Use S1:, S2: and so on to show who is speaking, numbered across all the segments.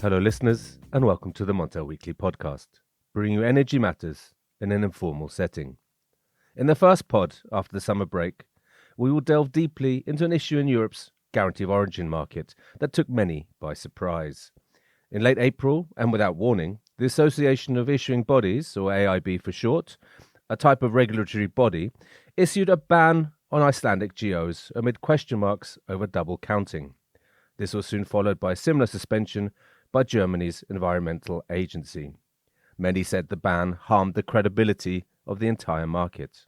S1: Hello listeners, and welcome to the Montel Weekly Podcast, bringing you energy matters in an informal setting. In the first pod after the summer break, we will delve deeply into an issue in Europe's guarantee of origin market that took many by surprise. In late April, and without warning, the Association of Issuing Bodies, or AIB for short, a type of regulatory body, issued a ban on Icelandic GOs amid question marks over double counting. This was soon followed by a similar suspension by Germany's environmental agency. Many said the ban harmed the credibility of the entire market.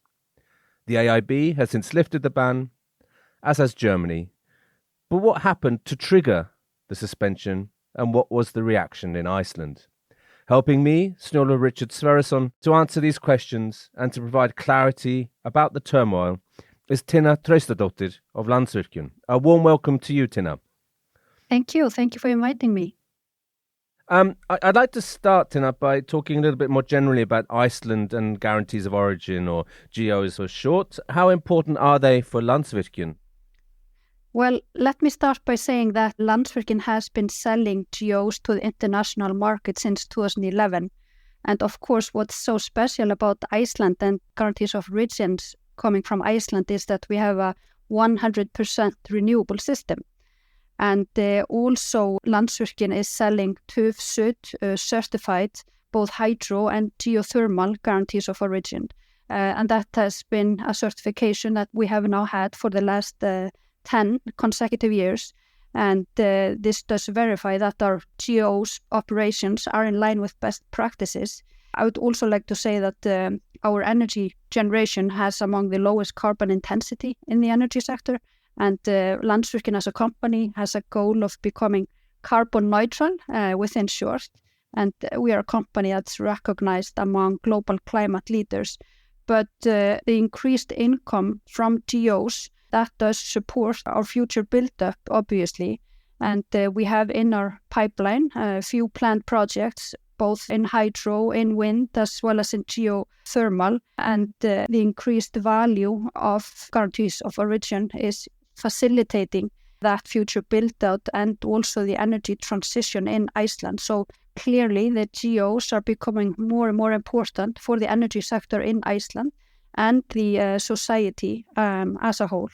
S1: The AIB has since lifted the ban, as has Germany. But what happened to trigger the suspension, and what was the reaction in Iceland? Helping me, Snjólfur Sverrisson, to answer these questions and to provide clarity about the turmoil is Tinna Traustadóttir of Landsvirkjun. A warm welcome to you, Tinna.
S2: Thank you. Thank you for inviting me.
S1: I'd like to start, Tinna, by talking a little bit more generally about Iceland and guarantees of origin, or GOs for short. How important are they for Landsvirkjun?
S2: Well, let me start by saying that Landsvirkjun has been selling GOs to the international market since 2011. And of course, what's so special about Iceland and guarantees of origin coming from Iceland is that we have a 100% renewable system. And also Landsvirkjun is selling TÜV certified both hydro and geothermal guarantees of origin. And that has been a certification that we have now had for the last 10 consecutive years. And this does verify that our GOs operations are in line with best practices. I would also like to say that our energy generation has among the lowest carbon intensity in the energy sector. And Landsvirkjun as a company has a goal of becoming carbon neutral within short. And we are a company that's recognized among global climate leaders. But the increased income from GOs, that does support our future build-up, obviously. And we have in our pipeline a few planned projects, both in hydro, in wind, as well as in geothermal. And the increased value of guarantees of origin is facilitating that future build-out and also the energy transition in Iceland. So clearly the GOs are becoming more and more important for the energy sector in Iceland and the society as a whole.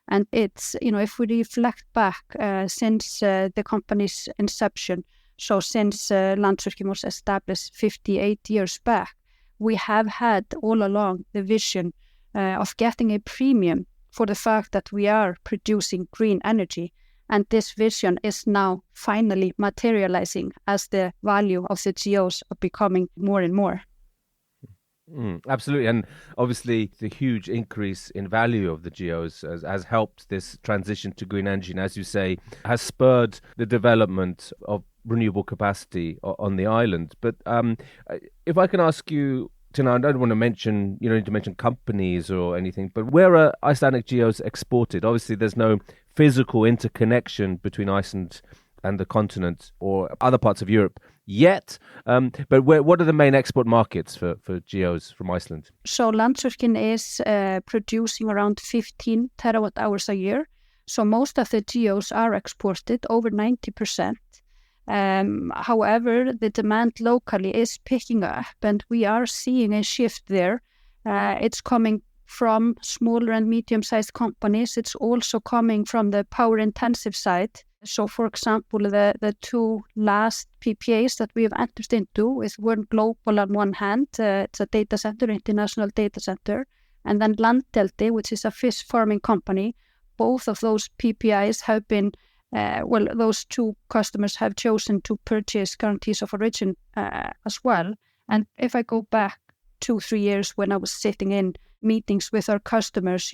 S2: And it's, if we reflect back since the company's inception, so since Landsvirkjun was established 58 years back, we have had all along the vision of getting a premium for the fact that we are producing green energy. And this vision is now finally materializing as the value of the GOs are becoming more and more.
S1: Absolutely. And obviously the huge increase in value of the GOs has helped this transition to green energy. And as you say, has spurred the development of renewable capacity on the island. But if I can ask you, Tinna, I don't want to mention, you don't need to mention companies or anything, but where are Icelandic GOs exported? Obviously, there's no physical interconnection between Iceland and the continent or other parts of Europe yet. But what are the main export markets for GOs from Iceland?
S2: So Landsvirkjun is producing around 15 terawatt hours a year. So most of the GOs are exported, over 90%. However, the demand locally is picking up and we are seeing a shift there. It's coming from smaller and medium-sized companies. It's also coming from the power-intensive side. So, for example, the two last PPAs that we have entered into with one global on one hand, it's a data center, international data center, and then Landsvirkjun, which is a fish farming company. Both of those PPAs have been those two customers have chosen to purchase guarantees of origin as well. And if I go back 2-3 years when I was sitting in meetings with our customers,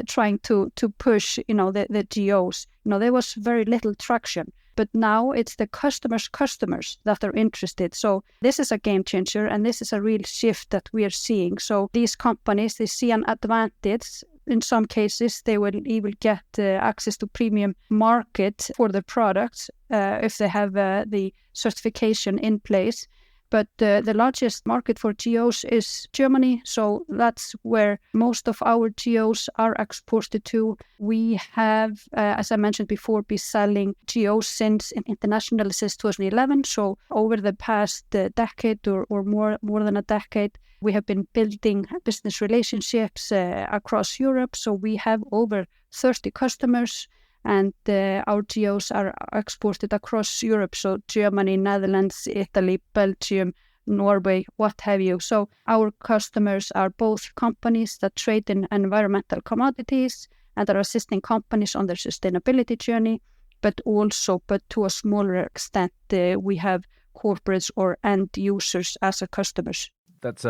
S2: trying to push, the GOs, there was very little traction. But now it's the customers that are interested. So this is a game changer and this is a real shift that we are seeing. So these companies, they see an advantage. In some cases, they will even get access to premium market for the products if they have the certification in place. But the largest market for GOs is Germany, so that's where most of our GOs are exported to. We have, as I mentioned before, been selling GOs internationally since 2011. So over the past decade or more than a decade, we have been building business relationships across Europe. So we have over 30 customers, and our GOs are exported across Europe, so Germany, Netherlands, Italy, Belgium, Norway, what have you. So our customers are both companies that trade in environmental commodities and are assisting companies on their sustainability journey, but to a smaller extent, we have corporates or end users as our customers.
S1: That's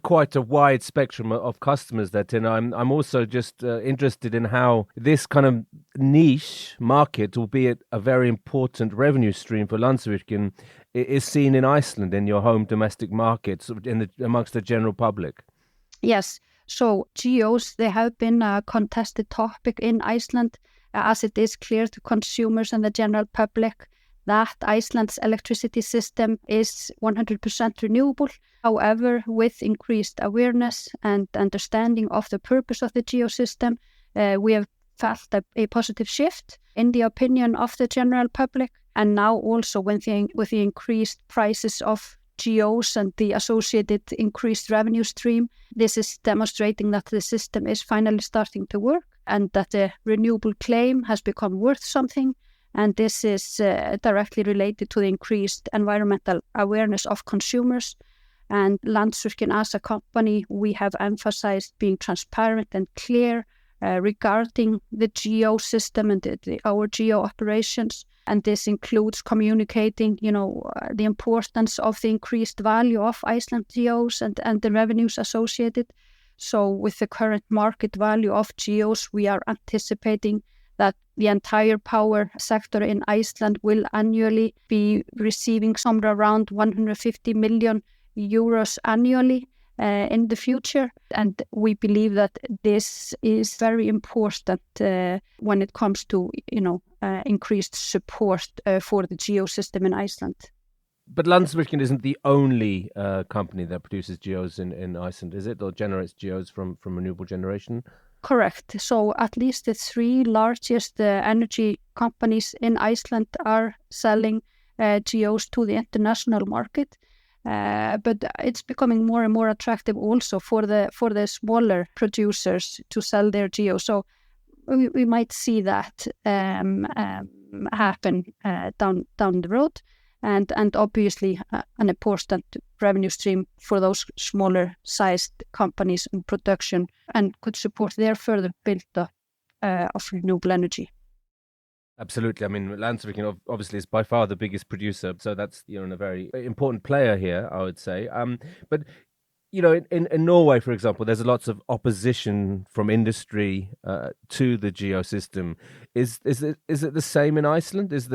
S1: quite a wide spectrum of customers there, Tinna. I'm also just interested in how this kind of niche market, albeit a very important revenue stream for Landsvirkjun, is seen in Iceland, in your home domestic markets, amongst the general public.
S2: Yes. So GOs, they have been a contested topic in Iceland, as it is clear to consumers and the general public that Iceland's electricity system is 100% renewable. However, with increased awareness and understanding of the purpose of the GO system, we have felt a positive shift in the opinion of the general public. And now also with the increased prices of GOs and the associated increased revenue stream, this is demonstrating that the system is finally starting to work and that the renewable claim has become worth something. And this is directly related to the increased environmental awareness of consumers. And Landsvirkjun as a company, we have emphasized being transparent and clear regarding the GO system and our GO operations. And this includes communicating, the importance of the increased value of Iceland GOs and the revenues associated. So with the current market value of GOs, we are anticipating that the entire power sector in Iceland will annually be receiving somewhere around 150 million euros annually in the future. And we believe that this is very important when it comes to, increased support for the GO system in Iceland.
S1: But Landsvirkjun isn't the only company that produces GOs in Iceland, is it? Or generates GOs from renewable generation?
S2: Correct. So at least the three largest energy companies in Iceland are selling GOs to the international market. But it's becoming more and more attractive also for the smaller producers to sell their GOs. So we might see that happen down the road. And obviously an important revenue stream for those smaller sized companies in production and could support their further build-up of renewable energy.
S1: Absolutely. I mean, Landsvirkjun obviously is by far the biggest producer, so that's a very important player here, I would say. But in Norway, for example, there's lots of opposition from industry to the GO system. Is it the same in Iceland? Is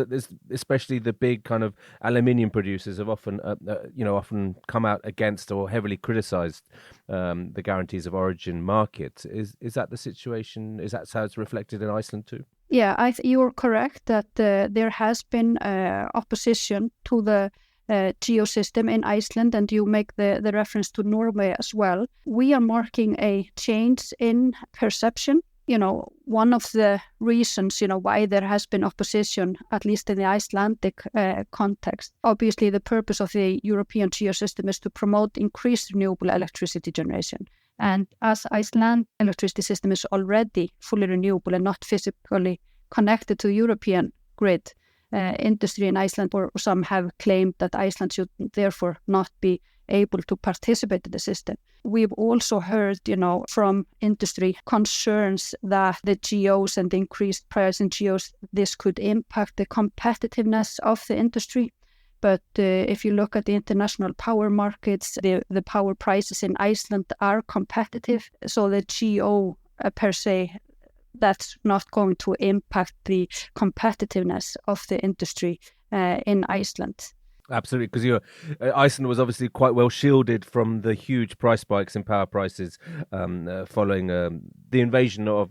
S1: especially the big kind of aluminium producers have often come out against or heavily criticized the guarantees of origin market. Is that the situation? Is that how it's reflected in Iceland too?
S2: Yeah, you're correct that there has been opposition to the GO system in Iceland, and you make the reference to Norway as well. We are marking a change in perception. One of the reasons, why there has been opposition, at least in the Icelandic context, obviously the purpose of the European GO system is to promote increased renewable electricity generation. And as Iceland's electricity system is already fully renewable and not physically connected to the European grid, industry in Iceland, or some have claimed that Iceland should therefore not be able to participate in the system. We've also heard, from industry concerns that the GOs and the increased price in GOs, this could impact the competitiveness of the industry. But if you look at the international power markets, the power prices in Iceland are competitive. So the GO per se, that's not going to impact the competitiveness of the industry in Iceland.
S1: Absolutely, because Iceland was obviously quite well shielded from the huge price spikes in power prices following the invasion of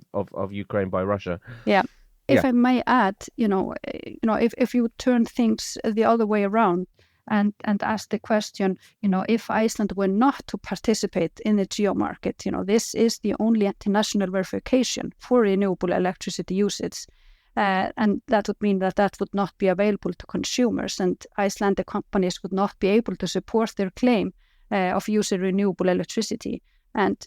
S1: Ukraine by Russia.
S2: Yeah. If I may add, if you turn things the other way around, and asked the question, if Iceland were not to participate in the GO market, this is the only international verification for renewable electricity usage. And that would mean that would not be available to consumers, and Icelandic companies would not be able to support their claim of using renewable electricity. And,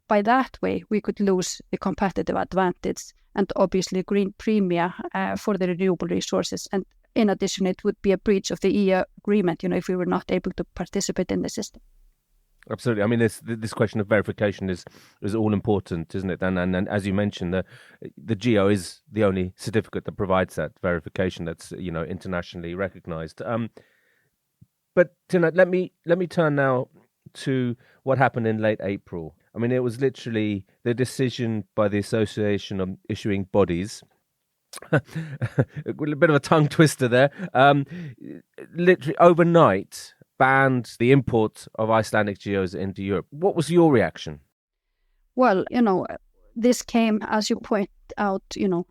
S2: by that way, we could lose the competitive advantage and obviously green premia for the renewable resources. And in addition, it would be a breach of the EU agreement, if we were not able to participate in the system.
S1: Absolutely. I mean, this question of verification is all important, isn't it? And as you mentioned, the GO is the only certificate that provides that verification that's internationally recognised. But Tinna, let me turn now to what happened in late April. I mean, it was literally the decision by the Association of Issuing Bodies. A bit of a tongue twister there. Literally overnight banned the import of Icelandic GOs into Europe. What was your reaction?
S2: Well, this came, as you point out,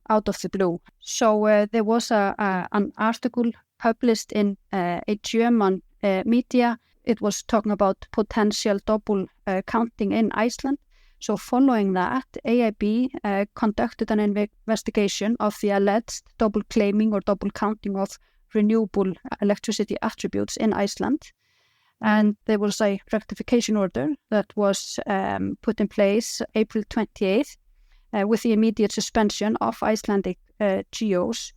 S2: out of the blue. So there was an article published in a German media. It was talking about potential double counting in Iceland. So following that, AIB conducted an investigation of the alleged double claiming or double counting of renewable electricity attributes in Iceland. And there was a rectification order that was put in place April 28th with the immediate suspension of Icelandic GOs.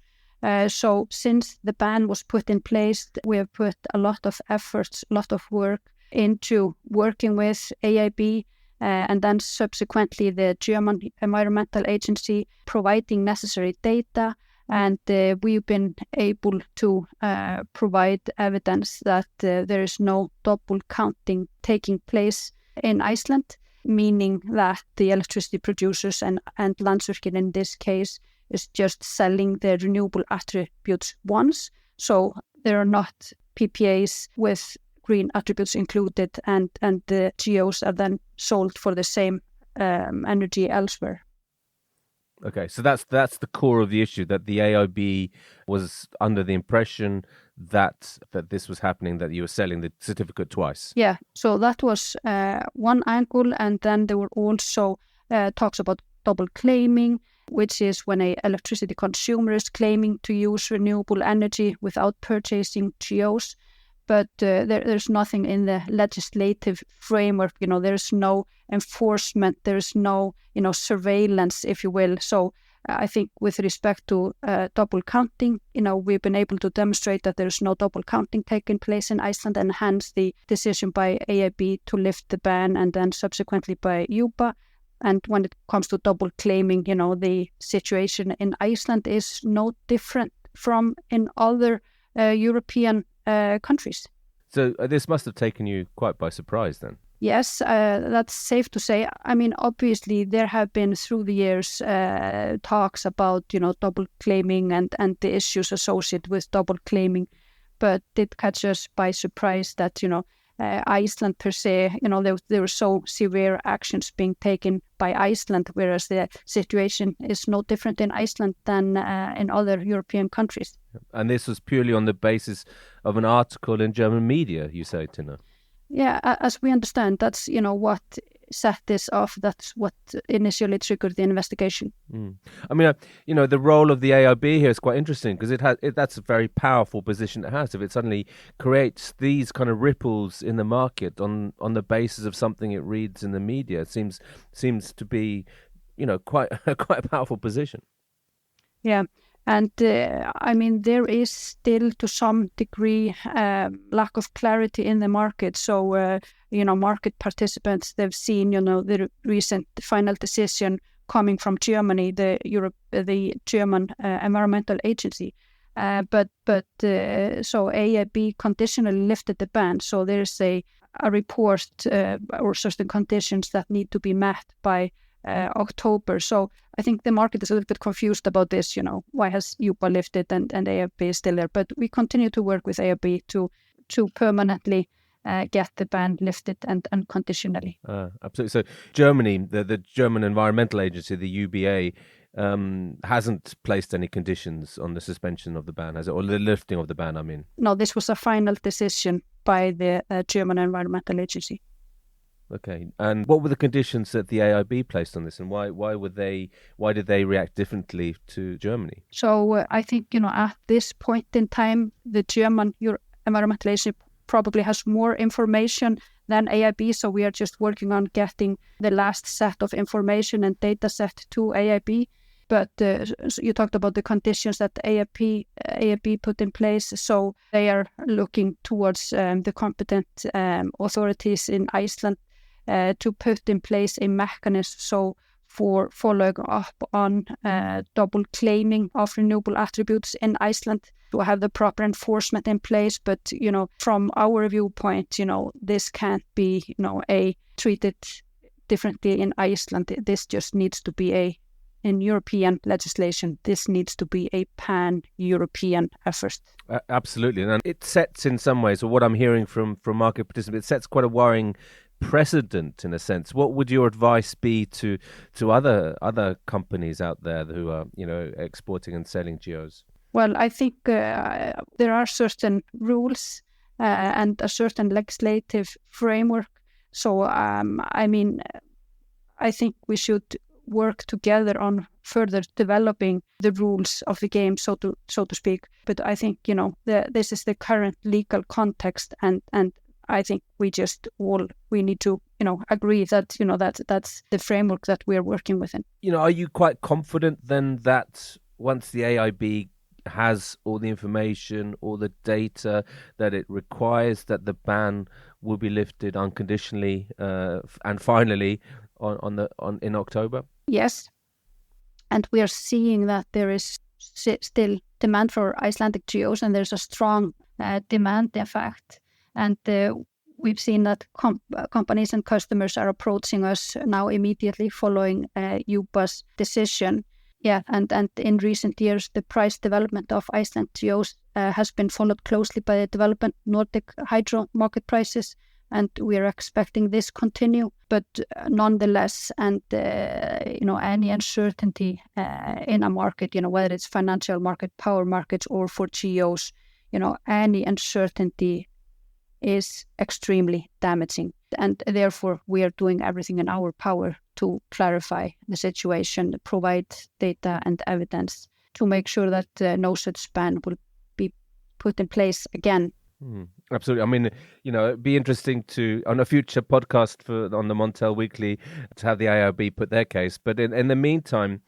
S2: So since the ban was put in place, we have put a lot of efforts, a lot of work into working with AIB and then subsequently the German Environmental Agency providing necessary data. And we've been able to provide evidence that there is no double counting taking place in Iceland, meaning that the electricity producers and Landsvirkjun in this case is just selling the renewable attributes once. So there are not PPAs with green attributes included, and the GOs are then sold for the same energy elsewhere.
S1: Okay, so that's the core of the issue, that the AIB was under the impression that this was happening, that you were selling the certificate twice.
S2: Yeah, so that was one angle, and then there were also talks about double claiming, which is when an electricity consumer is claiming to use renewable energy without purchasing GOs. But there's nothing in the legislative framework, there's no enforcement, there's no, surveillance, if you will. So I think with respect to double counting, we've been able to demonstrate that there's no double counting taking place in Iceland, and hence the decision by AIB to lift the ban and then subsequently by EUBA. And when it comes to double claiming, the situation in Iceland is no different from in other European countries. So
S1: this must have taken you quite by surprise then.
S2: Yes, that's safe to say. I mean, obviously, there have been through the years talks about, double claiming and the issues associated with double claiming, but it catches us by surprise that, Iceland per se, there were so severe actions being taken by Iceland, whereas the situation is no different in Iceland than in other European countries.
S1: And this was purely on the basis of an article in German media, you say, Tinna?
S2: Yeah, as we understand, that's, what set this off. That's what initially triggered the investigation.
S1: I mean, the role of the AIB here is quite interesting because that's a very powerful position it has. If it suddenly creates these kind of ripples in the market on the basis of something it reads in the media, it seems to be, quite a powerful position.
S2: Yeah. And there is still to some degree lack of clarity in the market. So, market participants, they've seen, the recent final decision coming from Germany, the German Environmental Agency. But so AIB conditionally lifted the ban. So there's a report or certain conditions that need to be met by October. So I think the market is a little bit confused about this, why has EUBA lifted and AIB is still there. But we continue to work with AIB to permanently get the ban lifted and unconditionally.
S1: Absolutely. So Germany, the German Environmental Agency, the UBA, hasn't placed any conditions on the suspension of the ban, has it? Or the lifting of the ban, I mean.
S2: No, this was a final decision by the German Environmental Agency.
S1: Okay, and what were the conditions that the AIB placed on this, and why did they react differently to Germany?
S2: So I think at this point in time, the German Environmental Agency probably has more information than AIB. So we are just working on getting the last set of information and data set to AIB. But you talked about the conditions that AIB put in place. So they are looking towards the competent authorities in Iceland to put in place a mechanism so for following up on double claiming of renewable attributes in Iceland, to have the proper enforcement in place. But from our viewpoint, this can't be treated differently in Iceland. This just needs to be in European legislation. This needs to be a pan-European effort.
S1: Absolutely, and it sets in some ways, or what I'm hearing from market participants, it sets quite a worrying precedent in a sense. What would your advice be to other companies out there who are exporting and selling GOs?
S2: Well, I think there are certain rules and a certain legislative framework. So I think we should work together on further developing the rules of the game, so to speak. But I think this is the current legal context, and I think we need to agree that that's the framework that we are working within.
S1: Are you quite confident then that once the AIB has all the information, all the data that it requires, that the ban will be lifted unconditionally and finally in October?
S2: Yes, and we are seeing that there is still demand for Icelandic GOs, and there's a strong demand, in fact. And we've seen that companies and customers are approaching us now immediately following EUBA's decision. Yeah, and in recent years, the price development of Iceland GOs has been followed closely by the development Nordic hydro market prices, and we are expecting this continue. But nonetheless, and any uncertainty in a market, whether it's financial market, power markets, or for GOs, any uncertainty is extremely damaging. And therefore, we are doing everything in our power to clarify the situation, provide data and evidence to make sure that no such ban will be put in place again.
S1: Absolutely. I mean, it'd be interesting to, on a future podcast on the Montel Weekly, to have the AIB put their case. But in the meantime,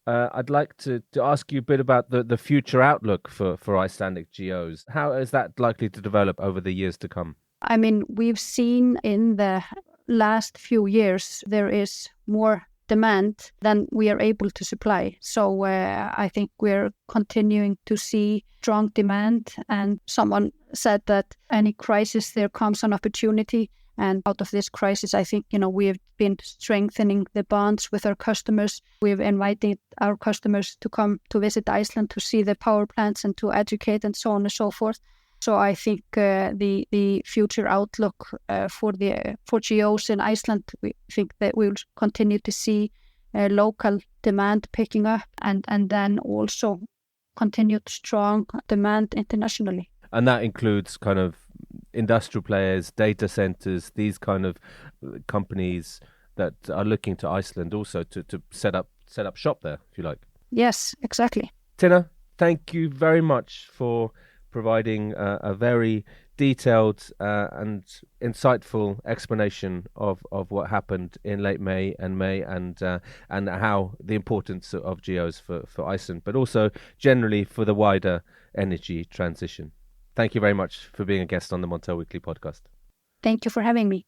S1: I'd like to ask you a bit about the future outlook for Icelandic GOs. How is that likely to develop over the years to come?
S2: I mean, we've seen in the last few years there is more demand than we are able to supply. So I think we're continuing to see strong demand. And someone said that any crisis, there comes an opportunity. And out of this crisis, I think, we have been strengthening the bonds with our customers. We've invited our customers to come to visit Iceland to see the power plants and to educate and so on and so forth. So I think the future outlook for GOs in Iceland, we think that we will continue to see local demand picking up and then also continued strong demand internationally.
S1: And that includes kind of industrial players, data centers, these kind of companies that are looking to Iceland also to set up shop there, if you like.
S2: Yes, exactly.
S1: Tinna, thank you very much for providing a very detailed and insightful explanation of what happened in late May and how the importance of GOs for Iceland, but also generally for the wider energy transition. Thank you very much for being a guest on the Montel Weekly podcast.
S2: Thank you for having me.